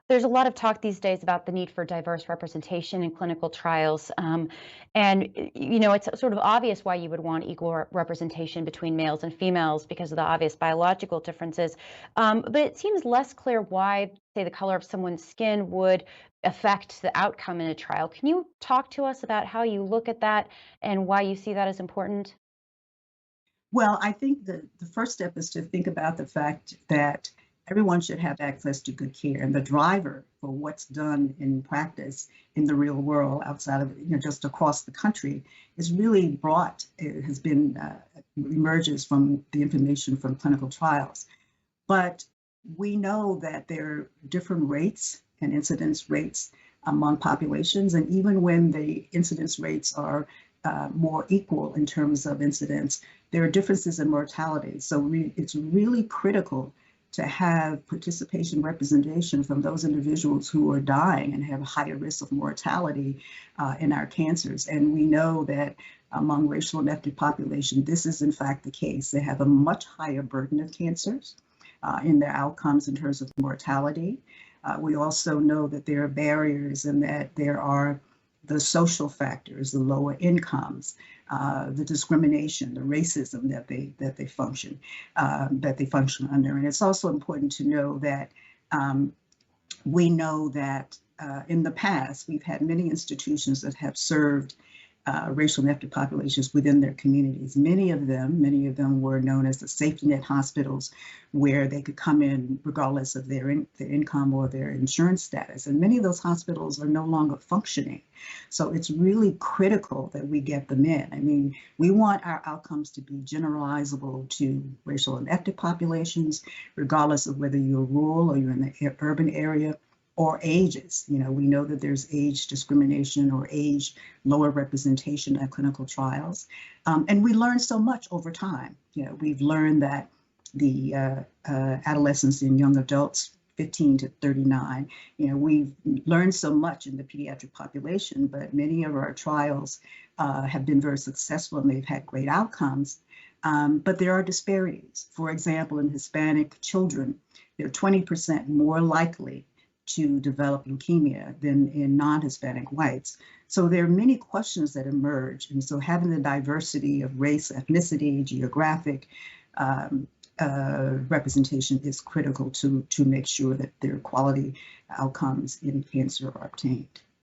There's a lot of talk these days about the need for diverse representation in clinical trials. It's sort of obvious why you would want equal representation between males and females because of the obvious biological differences. But it seems less clear why, say, the color of someone's skin would affect the outcome in a trial. Can you talk to us about how you look at that and why you see that as important? Well, I think the first step is to think about the fact that everyone should have access to good care. And the driver for what's done in practice in the real world outside of, just across the country is really it has been, emerges from the information from clinical trials. But we know that there are different rates and incidence rates among populations. And even when the incidence rates are more equal in terms of incidence, there are differences in mortality. So it's really critical to have participation representation from those individuals who are dying and have a higher risk of mortality in our cancers. And we know that among racial and ethnic population, this is in fact the case. They have a much higher burden of cancers in their outcomes in terms of mortality. We also know that there are barriers and that there are the social factors, the lower incomes, the discrimination, the racism that they function under. And it's also important to know that we know that in the past we've had many institutions that have served racial and ethnic populations within their communities. Many of them were known as the safety net hospitals, where they could come in regardless of their income or their insurance status. And many of those hospitals are no longer functioning. So it's really critical that we get them in. I mean, we want our outcomes to be generalizable to racial and ethnic populations, regardless of whether you're rural or you're in the urban area, or ages. We know that there's age discrimination or age lower representation at clinical trials. And we learn so much over time. We've learned that the adolescents and young adults, 15 to 39, we've learned so much in the pediatric population, but many of our trials have been very successful and they've had great outcomes. But there are disparities. For example, in Hispanic children, they're 20% more likely to develop leukemia than in non-Hispanic whites. So there are many questions that emerge. And so having the diversity of race, ethnicity, geographic representation is critical to make sure that their quality outcomes in cancer are obtained.